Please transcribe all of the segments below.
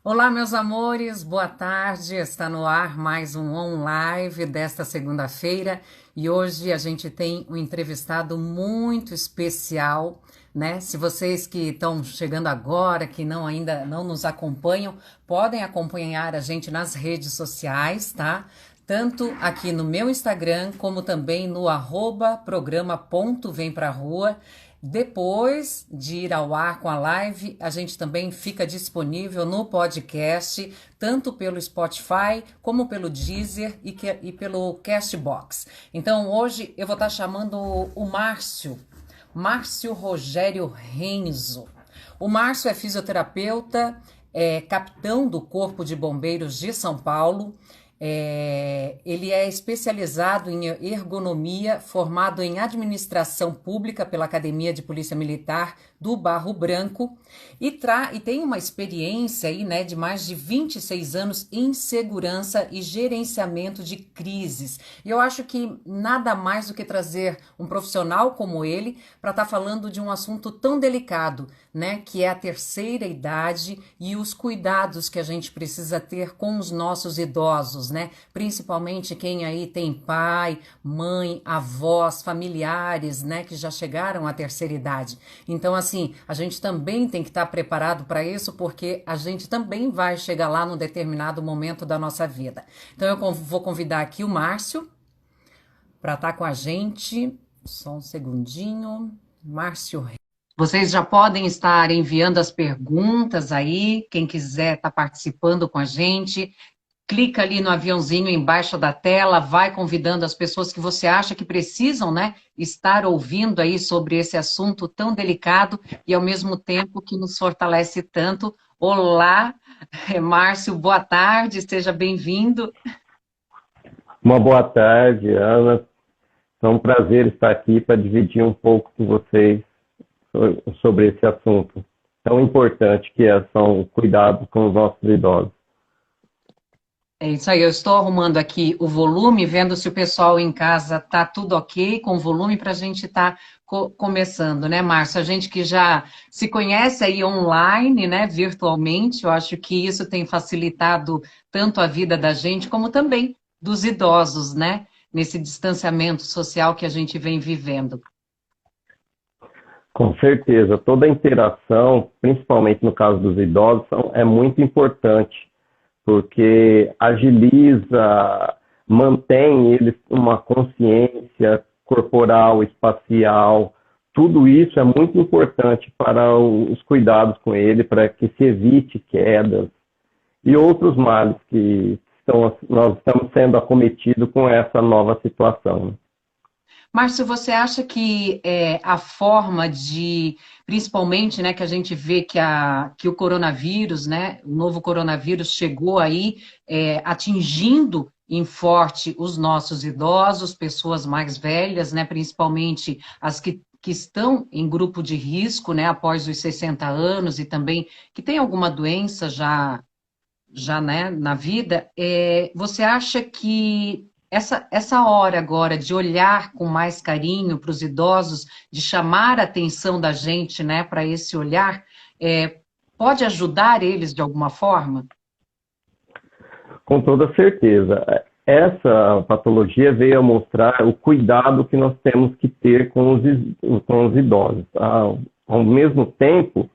Olá, meus amores, boa tarde. Está no ar mais um On Live desta segunda-feira e hoje a gente tem um entrevistado muito especial, né? Se vocês que estão chegando agora, que não ainda não nos acompanham, podem acompanhar a gente nas redes sociais, tá? Tanto aqui no meu Instagram, como também no @programa.vemprarua. Depois de ir ao ar com a live, a gente também fica disponível no podcast, tanto pelo Spotify, como pelo Deezer e pelo Castbox. Então hoje eu vou estar chamando o Márcio Rogério Renzo. O Márcio é fisioterapeuta, é capitão do Corpo de Bombeiros de São Paulo. Ele é especializado em ergonomia, formado em administração pública pela Academia de Polícia Militar do Barro Branco e tem uma experiência aí, né, de mais de 26 anos em segurança e gerenciamento de crises. E eu acho que nada mais do que trazer um profissional como ele para estar falando de um assunto tão delicado, né, que é a terceira idade e os cuidados que a gente precisa ter com os nossos idosos, né? Principalmente quem aí tem pai, mãe, avós, familiares, né, que já chegaram à terceira idade. Então, assim, a gente também tem que estar preparado para isso, porque a gente também vai chegar lá num determinado momento da nossa vida. Então, eu vou convidar aqui o Márcio para estar com a gente. Só um segundinho. Márcio. Vocês já podem estar enviando as perguntas aí, quem quiser estar participando com a gente. Clica ali no aviãozinho embaixo da tela, vai convidando as pessoas que você acha que precisam, né, estar ouvindo aí sobre esse assunto tão delicado e ao mesmo tempo que nos fortalece tanto. Olá, Márcio, boa tarde, seja bem-vindo. Uma boa tarde, Ana. É um prazer estar aqui para dividir um pouco com vocês sobre esse assunto tão importante que são cuidados com os nossos idosos. É isso aí, eu estou arrumando aqui o volume, vendo se o pessoal em casa tá tudo ok com o volume para a gente estar começando, né, Márcio? A gente que já se conhece aí online, né, virtualmente, eu acho que isso tem facilitado tanto a vida da gente como também dos idosos, né, nesse distanciamento social que a gente vem vivendo. Com certeza, toda a interação, principalmente no caso dos idosos, é muito importante, porque agiliza, mantém eles uma consciência corporal, espacial. Tudo isso é muito importante para os cuidados com ele, para que se evite quedas e outros males que nós estamos sendo acometidos com essa nova situação. Márcio, você acha que a forma de, principalmente, né, que a gente vê que o coronavírus, né, o novo coronavírus chegou aí atingindo em forte os nossos idosos, pessoas mais velhas, né, principalmente as que estão em grupo de risco, né, após os 60 anos e também que tem alguma doença já, né, na vida, você acha que essa hora agora de olhar com mais carinho para os idosos, de chamar a atenção da gente, né, para esse olhar, pode ajudar eles de alguma forma? Com toda certeza. Essa patologia veio a mostrar o cuidado que nós temos que ter com os idosos. Ao mesmo tempo,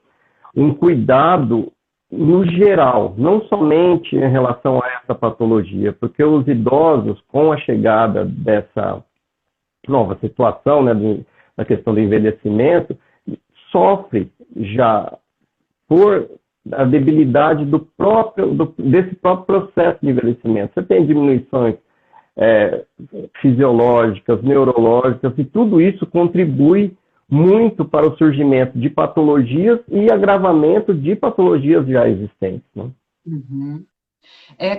um cuidado no geral, não somente em relação a essa patologia, porque os idosos, com a chegada dessa nova situação, né, da questão do envelhecimento, sofrem já por a debilidade desse próprio processo de envelhecimento. Você tem diminuições fisiológicas, neurológicas, e tudo isso contribui muito para o surgimento de patologias e agravamento de patologias já existentes. Né? Uhum.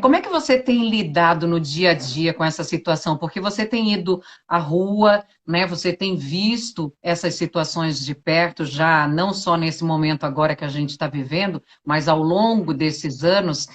Como é que você tem lidado no dia a dia com essa situação? Porque você tem ido à rua, né? Você tem visto essas situações de perto, já não só nesse momento agora que a gente está vivendo, mas ao longo desses anos.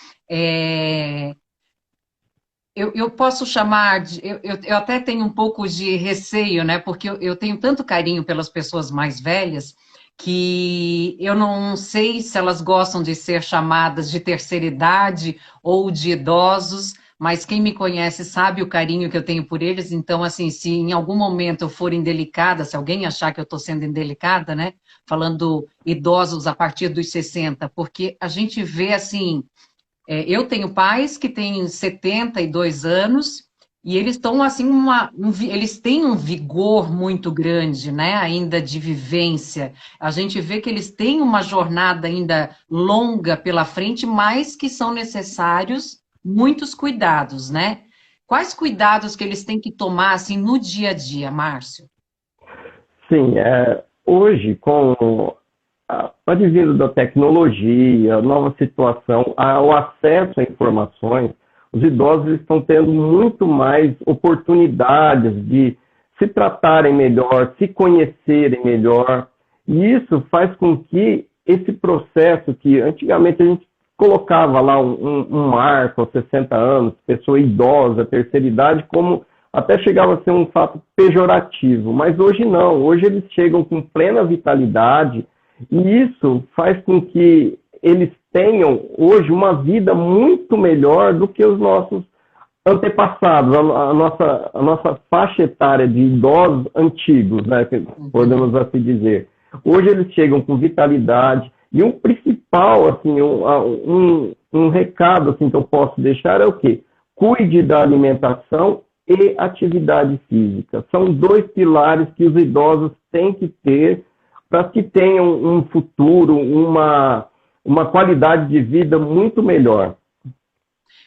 Eu posso chamar de. Eu até tenho um pouco de receio, né? Porque eu tenho tanto carinho pelas pessoas mais velhas que eu não sei se elas gostam de ser chamadas de terceira idade ou de idosos, mas quem me conhece sabe o carinho que eu tenho por eles, então, assim, se em algum momento eu for indelicada, se alguém achar que eu estou sendo indelicada, né, falando idosos a partir dos 60, porque a gente vê, assim, eu tenho pais que têm 72 anos e eles estão assim eles têm um vigor muito grande, né, ainda de vivência. A gente vê que eles têm uma jornada ainda longa pela frente, mas que são necessários muitos cuidados, né? Quais cuidados que eles têm que tomar assim no dia a dia, Márcio? Sim, hoje, com o advento da tecnologia, nova situação, o acesso a informações, os idosos estão tendo muito mais oportunidades de se tratarem melhor, se conhecerem melhor, e isso faz com que esse processo que antigamente a gente colocava lá um marco aos 60 anos, pessoa idosa, terceira idade, como até chegava a ser um fato pejorativo, mas hoje não, hoje eles chegam com plena vitalidade, e isso faz com que eles tenham hoje uma vida muito melhor do que os nossos antepassados, a nossa faixa etária de idosos antigos, né, podemos assim dizer. Hoje eles chegam com vitalidade, e um principal, assim, um recado assim, que eu posso deixar é o quê? Cuide da alimentação e atividade física. São dois pilares que os idosos têm que ter para que tenham um futuro, uma qualidade de vida muito melhor.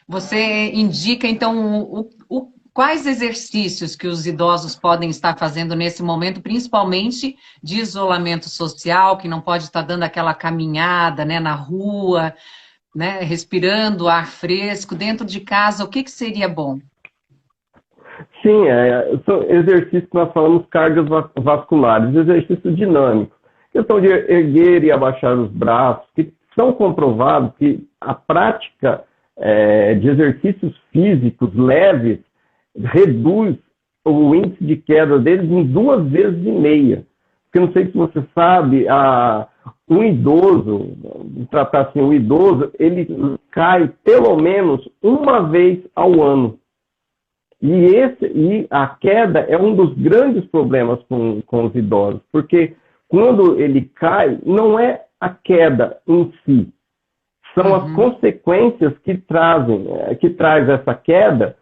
Você indica, então, quais exercícios que os idosos podem estar fazendo nesse momento, principalmente de isolamento social, que não pode estar dando aquela caminhada, né, na rua, né, respirando ar fresco, dentro de casa, o que que seria bom? Sim, são exercícios que nós falamos cargas vasculares, exercícios dinâmicos. Questão de erguer e abaixar os braços, que são comprovados que a prática de exercícios físicos leves reduz o índice de queda deles em 2,5 vezes. Porque não sei se você sabe, um idoso, tratar assim, o idoso, ele cai pelo menos uma vez ao ano. E a queda é um dos grandes problemas com os idosos, porque quando ele cai, não é a queda em si, são as consequências que traz essa queda,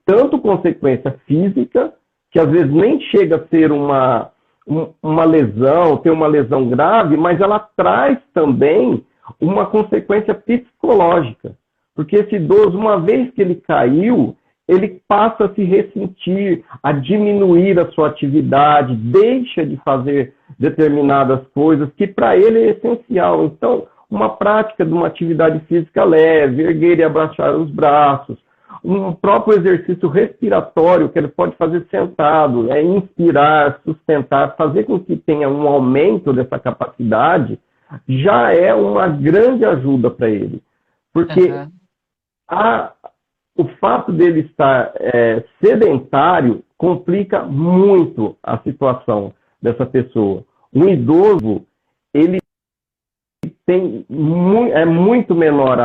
tanto consequência física, que às vezes nem chega a ser uma lesão, ter uma lesão grave, mas ela traz também uma consequência psicológica, porque esse idoso, uma vez que ele caiu, ele passa a se ressentir, a diminuir a sua atividade, deixa de fazer determinadas coisas que para ele é essencial. Então, uma prática de uma atividade física leve, erguer e abaixar os braços, um próprio exercício respiratório que ele pode fazer sentado, inspirar, sustentar, fazer com que tenha um aumento dessa capacidade, já é uma grande ajuda para ele. Porque o fato dele estar sedentário complica muito a situação dessa pessoa. Um idoso, ele é muito menor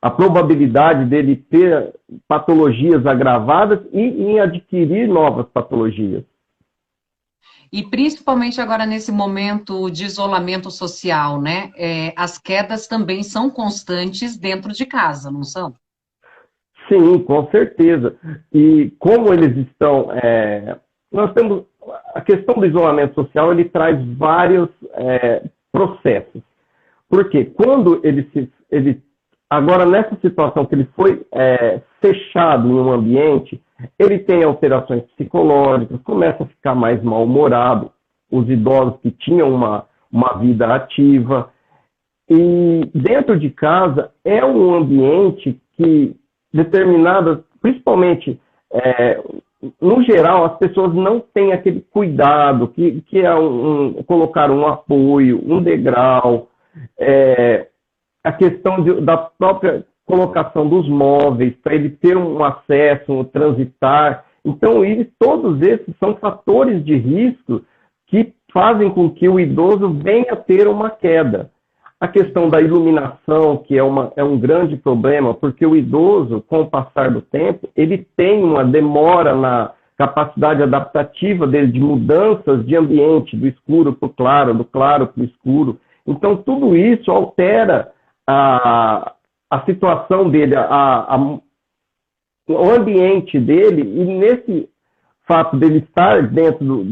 a probabilidade dele ter patologias agravadas e em adquirir novas patologias. E principalmente agora nesse momento de isolamento social, né? As quedas também são constantes dentro de casa, não são? Sim, com certeza. E como eles estão... nós temos... A questão do isolamento social, ele traz vários processos. Porque quando ele agora, nessa situação que ele foi fechado em um ambiente, ele tem alterações psicológicas, começa a ficar mais mal-humorado, os idosos que tinham uma vida ativa. E dentro de casa é um ambiente que determinadas, principalmente, no geral, as pessoas não têm aquele cuidado, que é colocar um apoio, um degrau, a questão da própria colocação dos móveis, para ele ter um acesso, um transitar. Então, todos esses são fatores de risco que fazem com que o idoso venha a ter uma queda. A questão da iluminação, que é um grande problema, porque o idoso, com o passar do tempo, ele tem uma demora na capacidade adaptativa dele, de mudanças de ambiente, do escuro para o claro, do claro para o escuro. Então, tudo isso altera a situação dele, o ambiente dele, e nesse fato dele estar dentro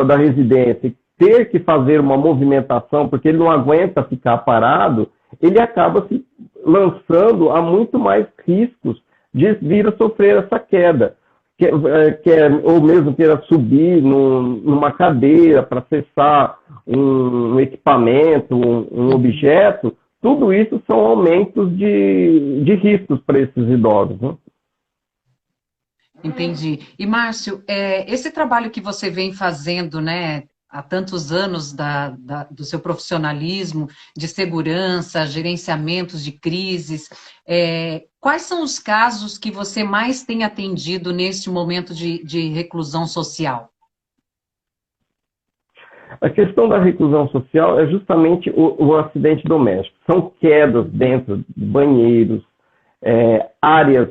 da residência e ter que fazer uma movimentação, porque ele não aguenta ficar parado, ele acaba se lançando a muito mais riscos de vir a sofrer essa queda. Ou mesmo queira subir numa cadeira para acessar um equipamento, um objeto, tudo isso são aumentos de riscos para esses idosos, né? Entendi. E, Márcio, esse trabalho que você vem fazendo, né, há tantos anos do seu profissionalismo de segurança, gerenciamentos de crises, quais são os casos que você mais tem atendido neste momento de reclusão social? A questão da reclusão social é justamente o acidente doméstico. São quedas dentro de banheiros, áreas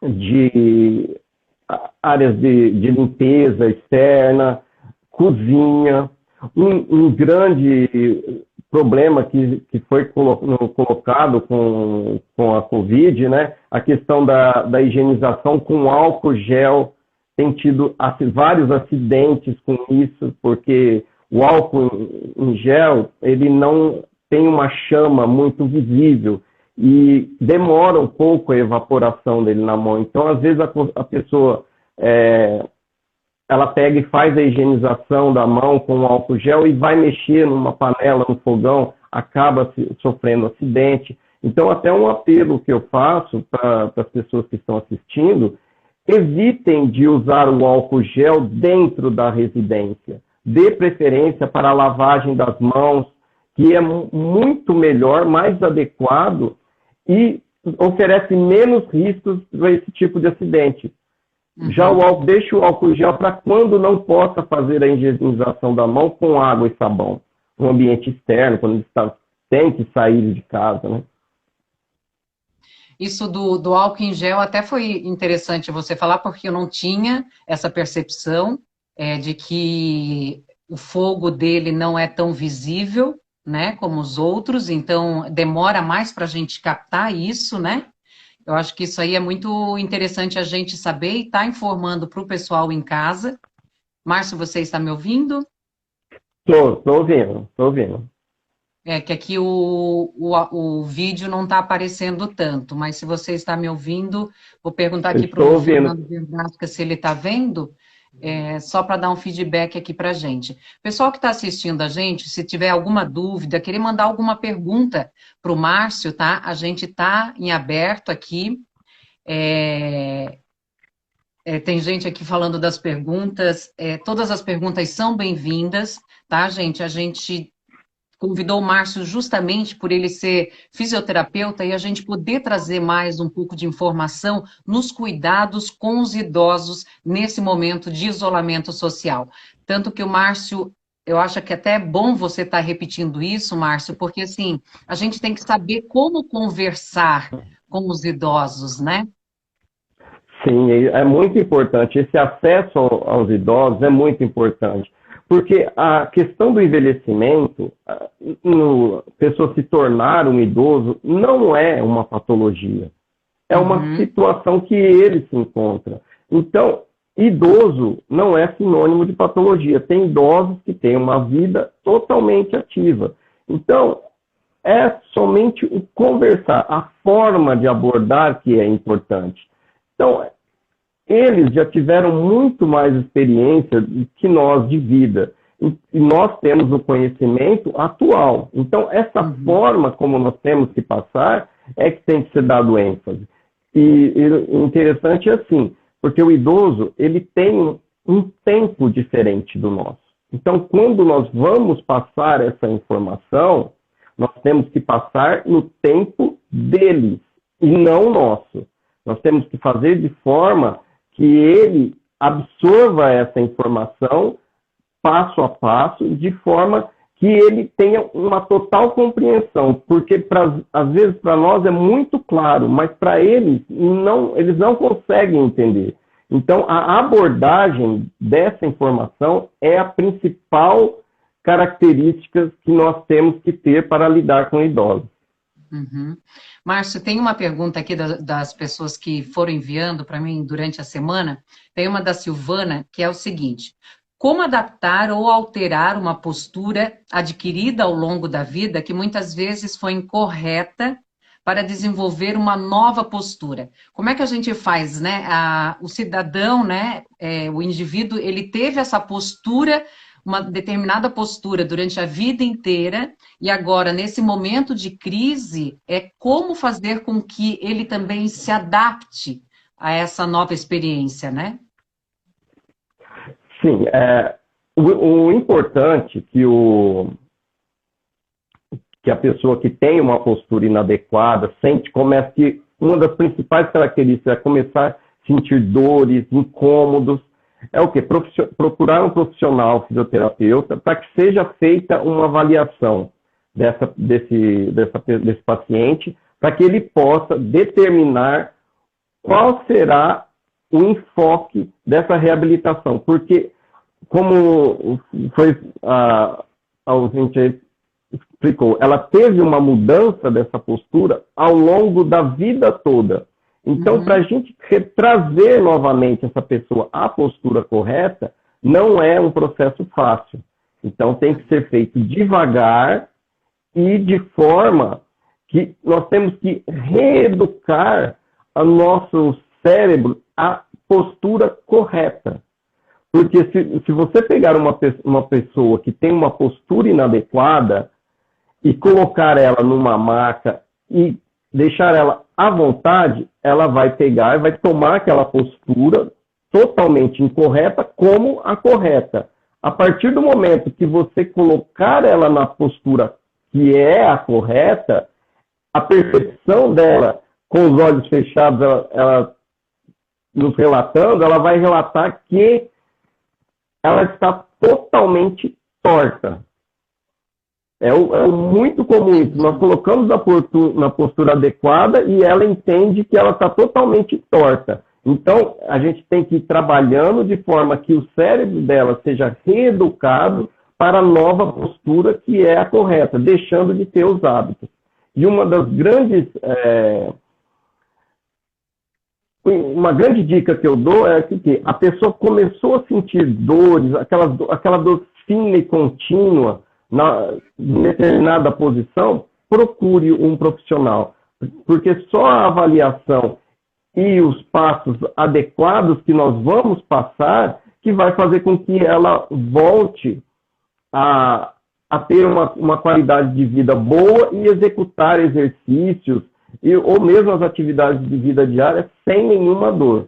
de limpeza externa, cozinha. Um grande problema que foi colocado com a Covid, né? A questão da higienização com álcool gel. Tem tido vários acidentes com isso, porque o álcool em gel, ele não tem uma chama muito visível e demora um pouco a evaporação dele na mão. Então, às vezes, a pessoa ela pega e faz a higienização da mão com o álcool gel e vai mexer numa panela, no fogão, acaba sofrendo acidente. Então, até um apelo que eu faço para as pessoas que estão assistindo: evitem de usar o álcool gel dentro da residência. Dê preferência para a lavagem das mãos, que é muito melhor, mais adequado e oferece menos riscos para esse tipo de acidente. Já deixe o álcool gel para quando não possa fazer a higienização da mão com água e sabão. No ambiente externo, quando ele tem que sair de casa, né? Isso do álcool em gel até foi interessante você falar, porque eu não tinha essa percepção de que o fogo dele não é tão visível, né, como os outros, então demora mais para a gente captar isso, né? Eu acho que isso aí é muito interessante a gente saber e estar informando para o pessoal em casa. Márcio, você está me ouvindo? Estou ouvindo. Que aqui o vídeo não está aparecendo tanto, mas se você está me ouvindo, vou perguntar aqui para o Fernando Verdasca se ele está vendo, só para dar um feedback aqui para a gente. Pessoal que está assistindo a gente, se tiver alguma dúvida, querer mandar alguma pergunta para o Márcio, tá? A gente está em aberto aqui. Tem gente aqui falando das perguntas, todas as perguntas são bem-vindas, tá, gente? A gente convidou o Márcio justamente por ele ser fisioterapeuta e a gente poder trazer mais um pouco de informação nos cuidados com os idosos nesse momento de isolamento social. Tanto que o Márcio, eu acho que até é bom você estar repetindo isso, Márcio, porque assim, a gente tem que saber como conversar com os idosos, né? Sim, é muito importante. Esse acesso aos idosos é muito importante. Porque a questão do envelhecimento, a pessoa se tornar um idoso, não é uma patologia. É uma situação que ele se encontra. Então, idoso não é sinônimo de patologia. Tem idosos que têm uma vida totalmente ativa. Então, é somente o conversar, a forma de abordar que é importante. Então, eles já tiveram muito mais experiência que nós de vida. E nós temos o conhecimento atual. Então, essa forma como nós temos que passar é que tem que ser dado ênfase. E o interessante é assim, porque o idoso, ele tem um tempo diferente do nosso. Então, quando nós vamos passar essa informação, nós temos que passar no tempo deles e não nosso. Nós temos que fazer de forma que ele absorva essa informação passo a passo, de forma que ele tenha uma total compreensão, porque às vezes para nós é muito claro, mas para eles não conseguem entender. Então, a abordagem dessa informação é a principal característica que nós temos que ter para lidar com idosos. Uhum. Márcio, tem uma pergunta aqui das pessoas que foram enviando para mim durante a semana. Tem uma da Silvana, que é o seguinte: como adaptar ou alterar uma postura adquirida ao longo da vida que muitas vezes foi incorreta para desenvolver uma nova postura? Como é que a gente faz, né? O cidadão, né? O indivíduo, ele teve essa postura, uma determinada postura durante a vida inteira, e agora, nesse momento de crise, como fazer com que ele também se adapte a essa nova experiência, né? Sim, o importante que a pessoa que tem uma postura inadequada começa que uma das principais características é começar a sentir dores, incômodos. É o quê? Procurar um profissional fisioterapeuta para que seja feita uma avaliação desse paciente, para que ele possa determinar qual será o enfoque dessa reabilitação. Porque, como a ouvinte explicou, ela teve uma mudança dessa postura ao longo da vida toda. Então, para a gente trazer novamente essa pessoa à postura correta, não é um processo fácil. Então, tem que ser feito devagar e de forma que nós temos que reeducar o nosso cérebro à postura correta. Porque se você pegar uma pessoa que tem uma postura inadequada e colocar ela numa maca e deixar ela à vontade, ela vai pegar e vai tomar aquela postura totalmente incorreta como a correta. A partir do momento que você colocar ela na postura que é a correta, a percepção dela, com os olhos fechados, ela nos relatando, ela vai relatar que ela está totalmente torta. É muito comum isso. Nós colocamos na postura adequada e ela entende que ela está totalmente torta. Então, a gente tem que ir trabalhando de forma que o cérebro dela seja reeducado para a nova postura que é a correta, deixando de ter os hábitos. E uma grande dica que eu dou é que a pessoa começou a sentir dores, aquela dor fina e contínua, em determinada posição, procure um profissional, porque só a avaliação e os passos adequados que nós vamos passar que vai fazer com que ela volte a ter uma qualidade de vida boa e executar exercícios ou mesmo as atividades de vida diária sem nenhuma dor.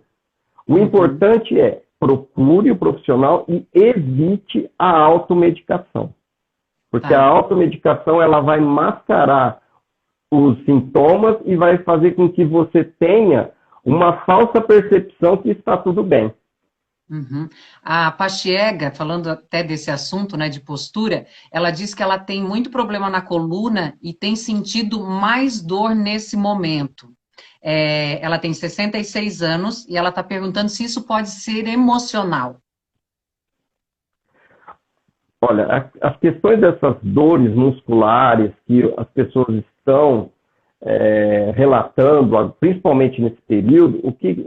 O importante é procure o profissional e evite a automedicação. Porque a automedicação ela vai mascarar os sintomas e vai fazer com que você tenha uma falsa percepção que está tudo bem. Uhum. A Pachiega, falando até desse assunto, né, de postura, ela diz que ela tem muito problema na coluna e tem sentido mais dor nesse momento. Ela tem 66 anos e ela está perguntando se isso pode ser emocional. Olha, as questões dessas dores musculares que as pessoas estão relatando, principalmente nesse período, o que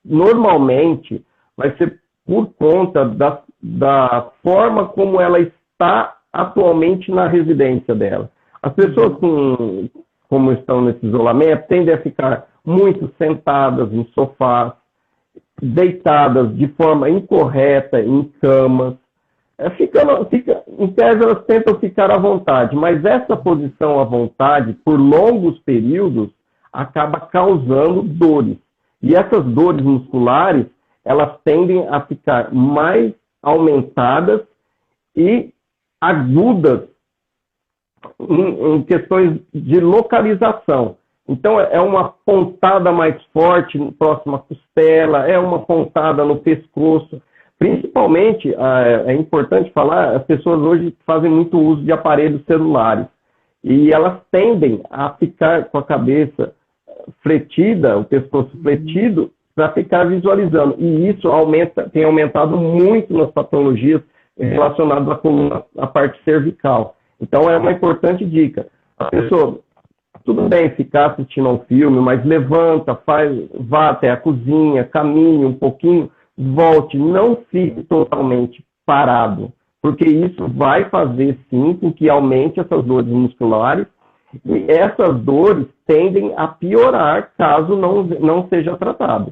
normalmente vai ser por conta da forma como ela está atualmente na residência dela. As pessoas como estão nesse isolamento tendem a ficar muito sentadas em sofás, deitadas de forma incorreta em camas. Em tese, elas tentam ficar à vontade, mas essa posição à vontade, por longos períodos, acaba causando dores. E essas dores musculares, elas tendem a ficar mais aumentadas e agudas em questões de localização. Então, é uma pontada mais forte próxima à costela, é uma pontada no pescoço. Principalmente, é importante falar, as pessoas hoje fazem muito uso de aparelhos celulares e elas tendem a ficar com a cabeça fletida, o pescoço fletido, para ficar visualizando. E isso tem aumentado muito nas patologias relacionadas à coluna, à parte cervical. Então, é uma importante dica. A pessoa, tudo bem ficar assistindo a um filme, mas levanta, vá até a cozinha, caminhe um pouquinho, volte, não fique totalmente parado, porque isso vai fazer, sim, com que aumente essas dores musculares, e essas dores tendem a piorar caso não seja tratado.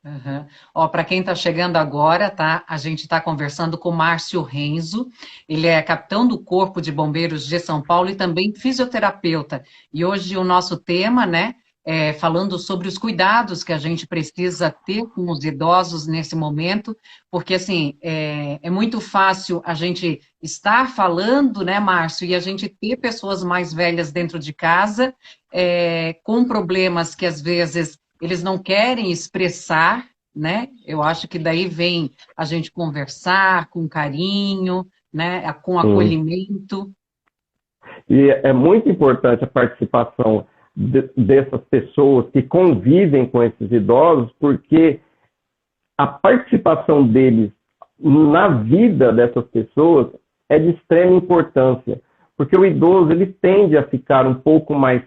Uhum. Ó, para quem está chegando agora, tá? A gente está conversando com o Márcio Renzo. Ele é capitão do Corpo de Bombeiros de São Paulo e também fisioterapeuta. E hoje o nosso tema, né, é falando sobre os cuidados que a gente precisa ter com os idosos nesse momento, porque assim é muito fácil a gente estar falando, né, Márcio, e a gente ter pessoas mais velhas dentro de casa com problemas que às vezes eles não querem expressar, né? Eu acho que daí vem a gente conversar com carinho, né? Com acolhimento. E é muito importante a participação dessas pessoas que convivem com esses idosos, porque a participação deles na vida dessas pessoas é de extrema importância, porque o idoso ele tende a ficar um pouco mais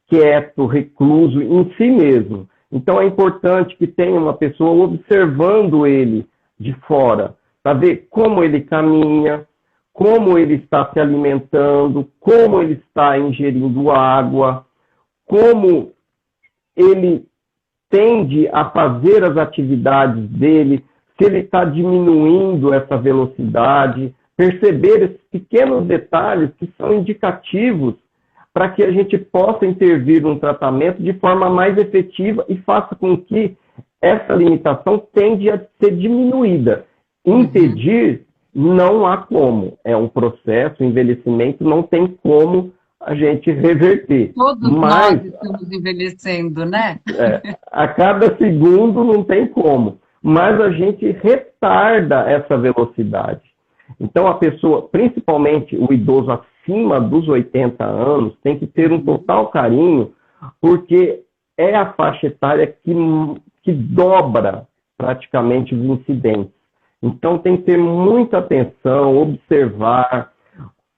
quieto, recluso em si mesmo. Então é importante que tenha uma pessoa observando ele de fora, para ver como ele caminha, como ele está se alimentando, como ele está ingerindo água, como ele tende a fazer as atividades dele, se ele está diminuindo essa velocidade, perceber esses pequenos detalhes que são indicativos para que a gente possa intervir no tratamento de forma mais efetiva e faça com que essa limitação tende a ser diminuída. Impedir, não há como. É um processo, o envelhecimento não tem como a gente reverter. Todos nós estamos envelhecendo, né? A cada segundo não tem como. Mas a gente retarda essa velocidade. Então a pessoa, principalmente o idoso acima dos 80 anos, tem que ter um total carinho, porque é a faixa etária que dobra praticamente os incidentes. Então tem que ter muita atenção, observar,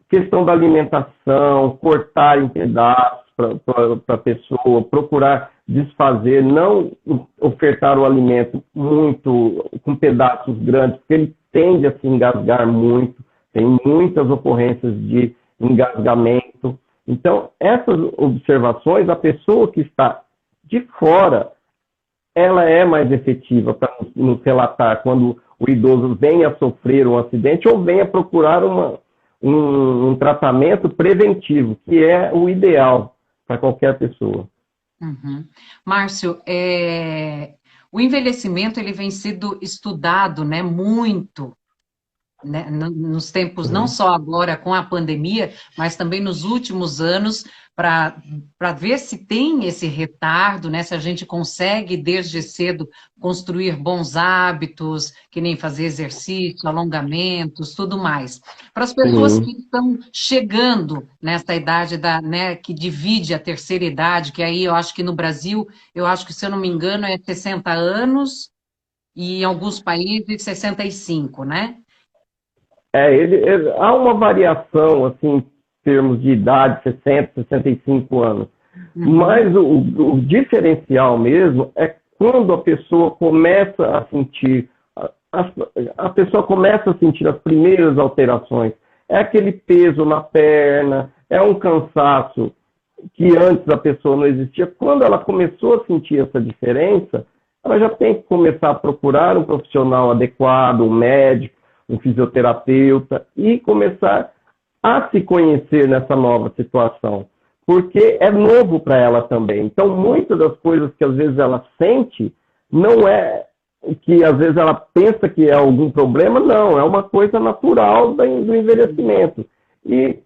questão da alimentação, cortar em pedaços para a pessoa, procurar desfazer, não ofertar o alimento muito com pedaços grandes, porque ele tende a se engasgar muito, tem muitas ocorrências de engasgamento. Então, essas observações, a pessoa que está de fora, ela é mais efetiva para nos relatar quando o idoso vem a sofrer um acidente ou vem a procurar um tratamento preventivo, que é o ideal para qualquer pessoa. Márcio, o envelhecimento ele vem sido estudado, né, muito, né, nos tempos, não só agora com a pandemia, mas também nos últimos anos, para ver se tem esse retardo, né, se a gente consegue, desde cedo, construir bons hábitos, que nem fazer exercício, alongamentos, tudo mais. Para as pessoas que estão chegando nessa idade, né, que divide a terceira idade, que aí eu acho que no Brasil, eu acho que, se eu não me engano, é 60 anos, e em alguns países 65, né? Há uma variação, assim, em termos de idade, 60, 65 anos. Mas o diferencial mesmo é quando a pessoa começa a sentir, a pessoa começa a sentir as primeiras alterações. É aquele peso na perna, é um cansaço que antes a pessoa não existia. Quando ela começou a sentir essa diferença, ela já tem que começar a procurar um profissional adequado, um médico, um fisioterapeuta, e começar a se conhecer nessa nova situação, porque é novo para ela também. Então, muitas das coisas que às vezes ela sente, não é que às vezes ela pensa que é algum problema, não, é uma coisa natural do envelhecimento. E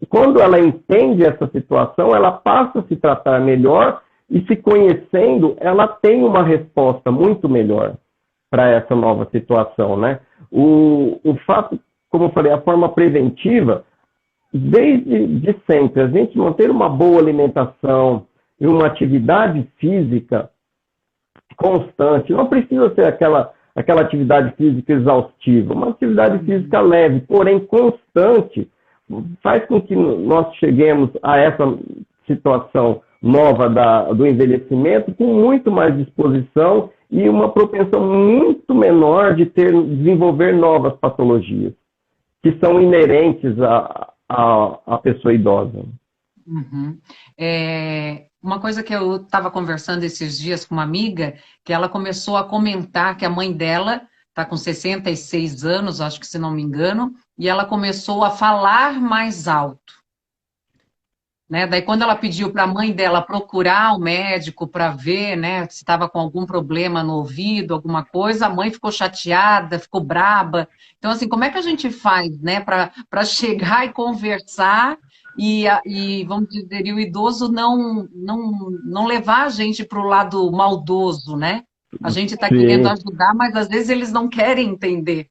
quando ela entende essa situação, ela passa a se tratar melhor, e se conhecendo, ela tem uma resposta muito melhor. para essa nova situação, né? O fato, como eu falei, a forma preventiva, desde sempre, a gente manter uma boa alimentação e uma atividade física constante, não precisa ser aquela atividade física exaustiva, uma atividade física leve, porém constante, faz com que nós cheguemos a essa situação nova do envelhecimento com muito mais disposição e uma propensão muito menor de desenvolver novas patologias, que são inerentes à pessoa idosa. Uhum. Uma coisa que eu estava conversando esses dias com uma amiga, que ela começou a comentar que a mãe dela está com 66 anos, acho que se não me engano, e ela começou a falar mais alto. Né? Daí, quando ela pediu para a mãe dela procurar o médico para ver, né, se estava com algum problema no ouvido, alguma coisa, a mãe ficou chateada, ficou braba. Então, assim, como é que a gente faz, né, para chegar e conversar e, vamos dizer, o idoso não levar a gente para o lado maldoso, né? A gente está querendo ajudar, mas às vezes eles não querem entender.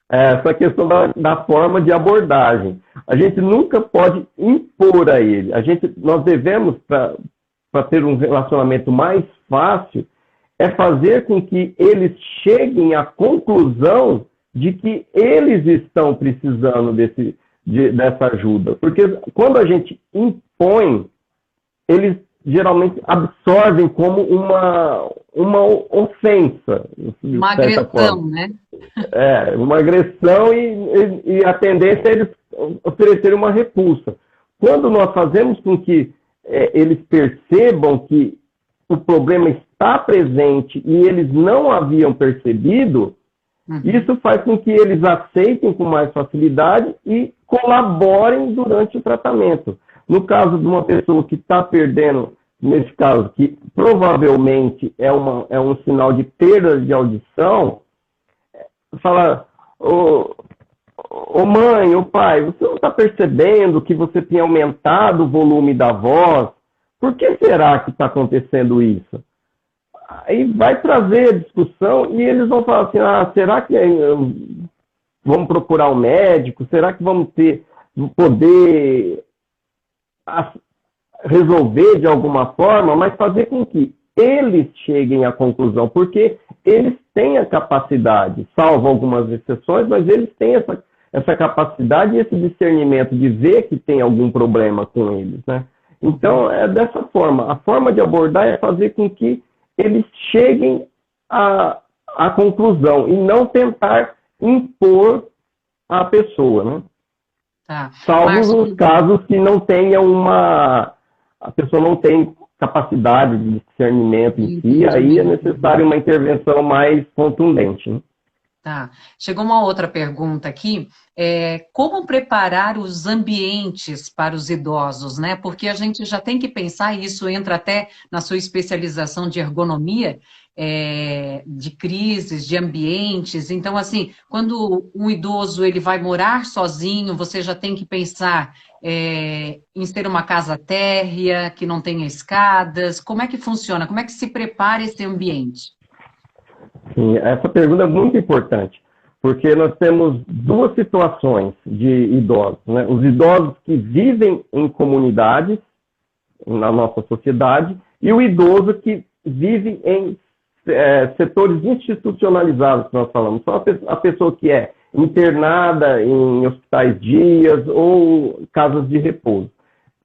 Essa questão da forma de abordagem. A gente nunca pode impor a ele. Nós devemos, para ter um relacionamento mais fácil, fazer com que eles cheguem à conclusão de que eles estão precisando dessa ajuda. Porque quando a gente impõe, eles geralmente absorvem como uma ofensa. Uma agressão, né? Uma agressão e a tendência é eles oferecerem uma repulsa. Quando nós fazemos com que eles percebam que o problema está presente e eles não haviam percebido, isso faz com que eles aceitem com mais facilidade e colaborem durante o tratamento. No caso de uma pessoa que está perdendo, nesse caso, que provavelmente é um sinal de perda de audição, fala, ô mãe, ô pai, você não está percebendo que você tem aumentado o volume da voz? Por que será que está acontecendo isso? Aí vai trazer a discussão e eles vão falar assim, será que vamos procurar um médico? Será que vamos poder resolver de alguma forma, mas fazer com que eles cheguem à conclusão, porque eles têm a capacidade, salvo algumas exceções, mas eles têm essa capacidade e esse discernimento de ver que tem algum problema com eles, né? Então, é dessa forma. A forma de abordar é fazer com que eles cheguem à conclusão e não tentar impor a pessoa, né? Tá. Salvo os casos que não tenha a pessoa não tem capacidade de discernimento em si, aí é necessário uma intervenção mais contundente, né? Tá. Chegou uma outra pergunta aqui. Como preparar os ambientes para os idosos, né? Porque a gente já tem que pensar, e isso entra até na sua especialização de ergonomia, de crises, de ambientes. Então, assim, quando um idoso ele vai morar sozinho, você já tem que pensar em ser uma casa térrea, que não tenha escadas. Como é que funciona? Como é que se prepara esse ambiente? Sim, essa pergunta é muito importante, porque nós temos duas situações de idosos, né? Os idosos que vivem em comunidades, na nossa sociedade, e o idoso que vive em setores institucionalizados, que nós falamos. Só a pessoa que é internada em hospitais dias ou casas de repouso.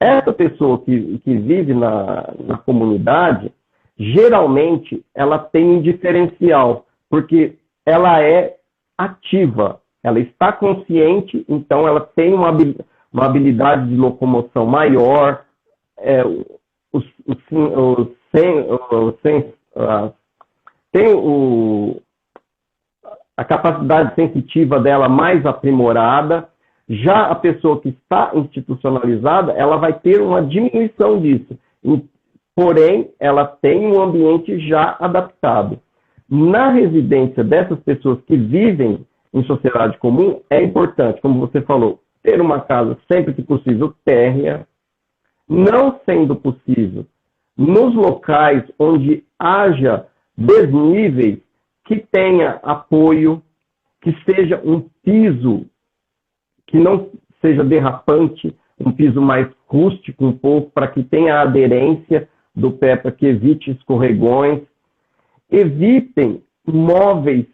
Essa pessoa que vive na comunidade, geralmente, ela tem um diferencial, porque ela é ativa, ela está consciente, então ela tem uma habilidade de locomoção maior, tem a capacidade sensitiva dela mais aprimorada. Já a pessoa que está institucionalizada, ela vai ter uma diminuição disso. Porém, ela tem um ambiente já adaptado. Na residência dessas pessoas que vivem em sociedade comum, é importante, como você falou, ter uma casa sempre que possível térrea, não sendo possível, nos locais onde haja desníveis, que tenha apoio, que seja um piso que não seja derrapante, um piso mais rústico um pouco, para que tenha aderência do pé, para que evite escorregões. Evitem móveis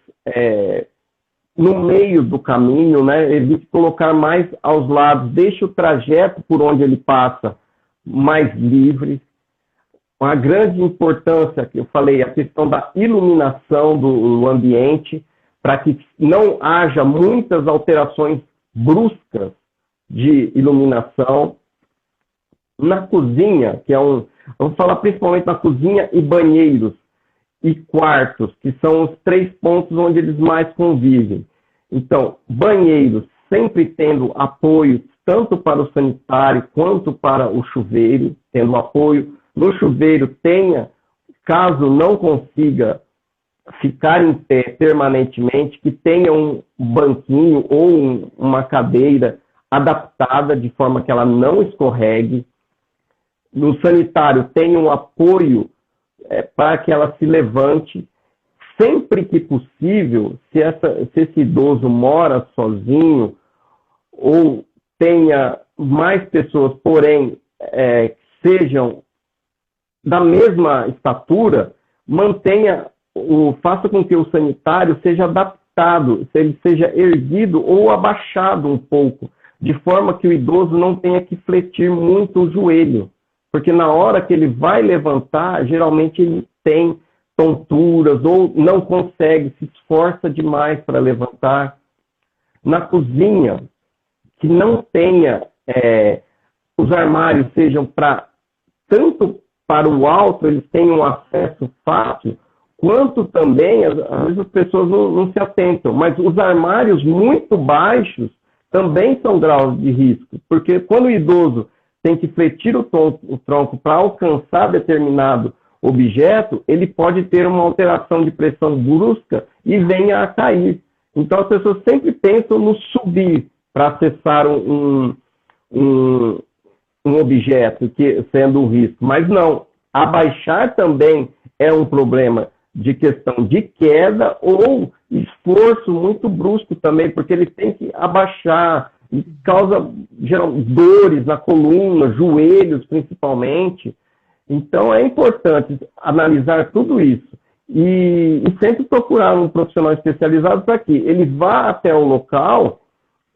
no meio do caminho, né? Evite colocar mais aos lados, deixe o trajeto por onde ele passa mais livre. Uma grande importância, que eu falei, a questão da iluminação do ambiente, para que não haja muitas alterações bruscas de iluminação. Na cozinha, eu vou falar principalmente na cozinha e banheiros e quartos, que são os 3 pontos onde eles mais convivem. Então, banheiros sempre tendo apoio tanto para o sanitário quanto para o chuveiro, tendo apoio. No chuveiro tenha, caso não consiga ficar em pé permanentemente, que tenha um banquinho ou uma cadeira adaptada de forma que ela não escorregue. No sanitário tenha um apoio para que ela se levante. Sempre que possível, se esse idoso mora sozinho ou tenha mais pessoas, porém sejam da mesma estatura, faça com que o sanitário seja adaptado, se ele seja erguido ou abaixado um pouco, de forma que o idoso não tenha que fletir muito o joelho, porque na hora que ele vai levantar, geralmente ele tem tonturas ou não consegue, se esforça demais para levantar. Na cozinha, que não tenha, os armários sejam tanto para o alto, eles tenham acesso fácil, quanto também, às vezes as pessoas não se atentam, mas os armários muito baixos também são graus de risco, porque quando o idoso tem que fletir o tronco para alcançar determinado objeto, ele pode ter uma alteração de pressão brusca e venha a cair. Então as pessoas sempre pensam no subir para acessar um objeto, sendo um risco. Mas não, abaixar também é um problema de questão de queda ou esforço muito brusco também, porque ele tem que abaixar e causa dores na coluna, joelhos principalmente. Então é importante analisar tudo isso e sempre procurar um profissional especializado para que ele vá até o local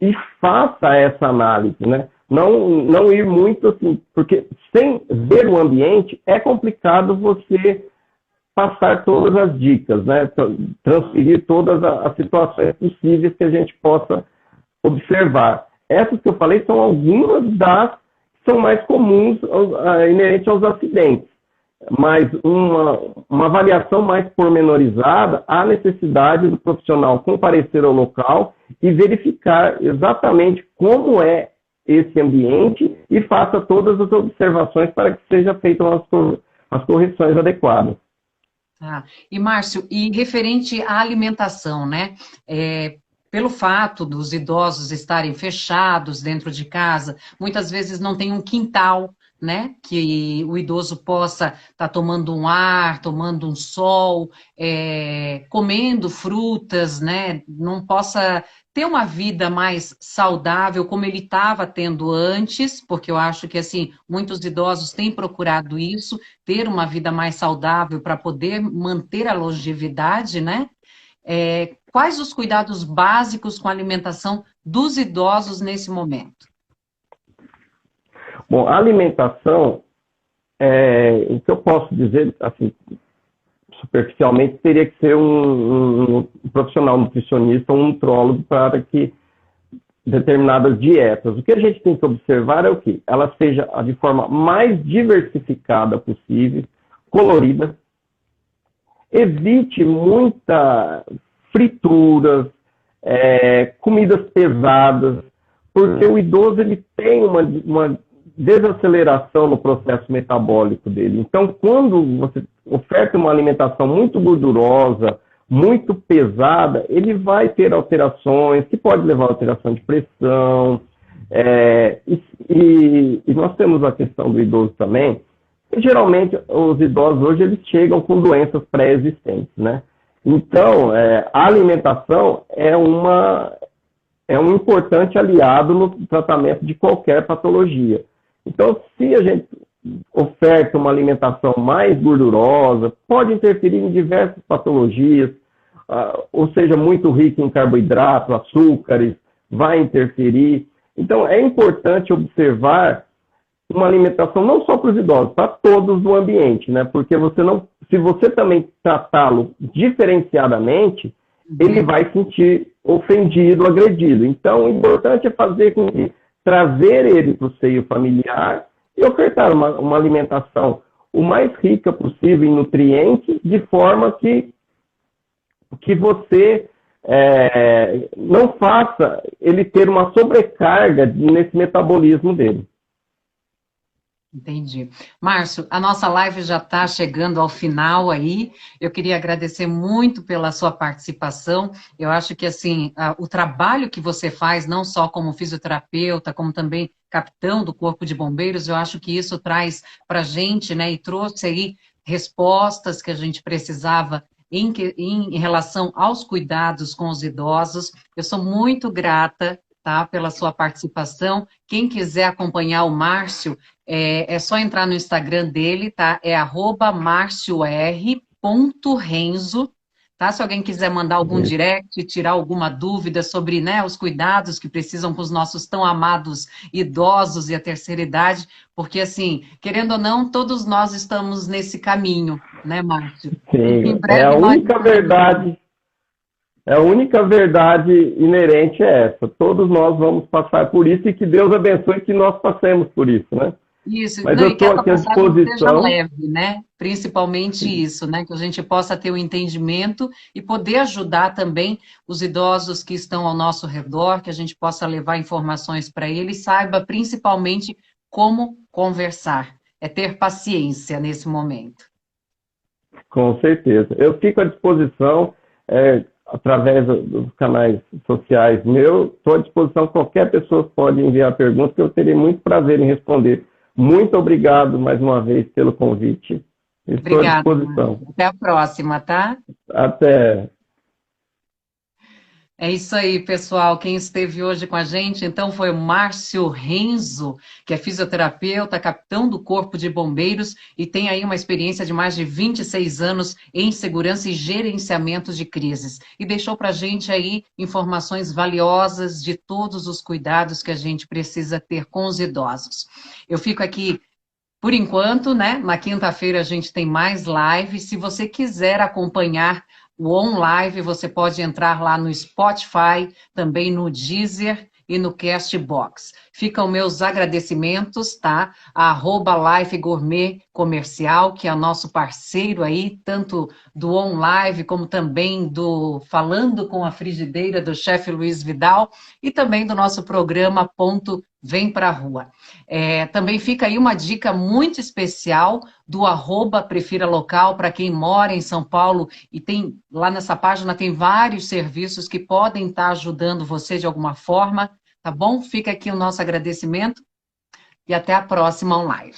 e faça essa análise, né? Não ir muito assim, porque sem ver o ambiente é complicado você passar todas as dicas, né? Transferir todas as situações possíveis que a gente possa observar. Essas que eu falei são algumas das que são mais comuns inerentes aos acidentes, mas uma avaliação mais pormenorizada, há necessidade do profissional comparecer ao local e verificar exatamente como é esse ambiente e faça todas as observações para que sejam feitas as correções adequadas. E Márcio, e referente à alimentação, né? Pelo fato dos idosos estarem fechados dentro de casa, muitas vezes não tem um quintal, né? Que o idoso possa estar tomando um ar, tomando um sol, comendo frutas, né? Não possa ter uma vida mais saudável como ele estava tendo antes, porque eu acho que assim muitos idosos têm procurado isso, ter uma vida mais saudável para poder manter a longevidade, né? Quais os cuidados básicos com a alimentação dos idosos nesse momento? Bom, a alimentação, o que eu posso dizer, assim, superficialmente, teria que ser um profissional nutricionista ou um nutrólogo para que determinadas dietas. O que a gente tem que observar é o quê? Ela seja de forma mais diversificada possível, colorida, evite muita frituras, comidas pesadas, porque o idoso ele tem uma desaceleração no processo metabólico dele. Então, quando você oferta uma alimentação muito gordurosa, muito pesada, ele vai ter alterações, que pode levar a alteração de pressão, e nós temos a questão do idoso também. Geralmente, os idosos hoje eles chegam com doenças pré-existentes, né? Então, a alimentação é um importante aliado no tratamento de qualquer patologia. Então, se a gente oferta uma alimentação mais gordurosa, pode interferir em diversas patologias, ou seja, muito rica em carboidrato, açúcares, vai interferir. Então, é importante observar uma alimentação não só para os idosos, para todos do ambiente, né? Porque se você também tratá-lo diferenciadamente, ele vai sentir ofendido, agredido. Então, o importante é fazer com que trazer ele para o seio familiar e ofertar uma alimentação o mais rica possível em nutrientes, de forma que você não faça ele ter uma sobrecarga nesse metabolismo dele. Entendi. Márcio, a nossa live já está chegando ao final aí. Eu queria agradecer muito pela sua participação. Eu acho que assim, o trabalho que você faz, não só como fisioterapeuta, como também capitão do Corpo de Bombeiros, eu acho que isso traz para a gente, né, e trouxe aí respostas que a gente precisava em relação aos cuidados com os idosos. Eu sou muito grata, tá, pela sua participação. Quem quiser acompanhar o Márcio, é só entrar no Instagram dele, tá? É @marcior.renzo, tá? Se alguém quiser mandar algum direct, tirar alguma dúvida sobre, né, os cuidados que precisam com os nossos tão amados idosos e a terceira idade, porque, assim, querendo ou não, todos nós estamos nesse caminho, né, Márcio? Sim, Em breve, a única verdade. A única verdade inerente é essa. Todos nós vamos passar por isso e que Deus abençoe que nós passemos por isso, né? Isso, Mas não, eu e que estou essa aqui à passagem seja disposição. leve, né? Principalmente isso, né? Que a gente possa ter o entendimento e poder ajudar também os idosos que estão ao nosso redor, que a gente possa levar informações para eles, saiba principalmente como conversar, é ter paciência nesse momento. Com certeza. Eu fico à disposição, através dos canais sociais meus, estou à disposição, qualquer pessoa pode enviar perguntas, que eu terei muito prazer em responder. Muito obrigado mais uma vez pelo convite. Estou à Obrigada, disposição. Márcia. Até a próxima, tá? Até. É isso aí, pessoal. Quem esteve hoje com a gente, então, foi o Márcio Renzo, que é fisioterapeuta, capitão do Corpo de Bombeiros e tem aí uma experiência de mais de 26 anos em segurança e gerenciamento de crises. E deixou para a gente aí informações valiosas de todos os cuidados que a gente precisa ter com os idosos. Eu fico aqui por enquanto, né? Na quinta-feira a gente tem mais live. Se você quiser acompanhar o OnLive, você pode entrar lá no Spotify, também no Deezer e no Castbox. Ficam meus agradecimentos, tá? A @Life Gourmet Comercial, que é o nosso parceiro aí, tanto do OnLive como também do Falando com a Frigideira, do chefe Luiz Vidal, e também do nosso programa Ponto Vem Pra Rua. Também fica aí uma dica muito especial do @Prefira Local para quem mora em São Paulo e tem lá nessa página tem vários serviços que podem estar ajudando você de alguma forma, tá bom? Fica aqui o nosso agradecimento e até a próxima online.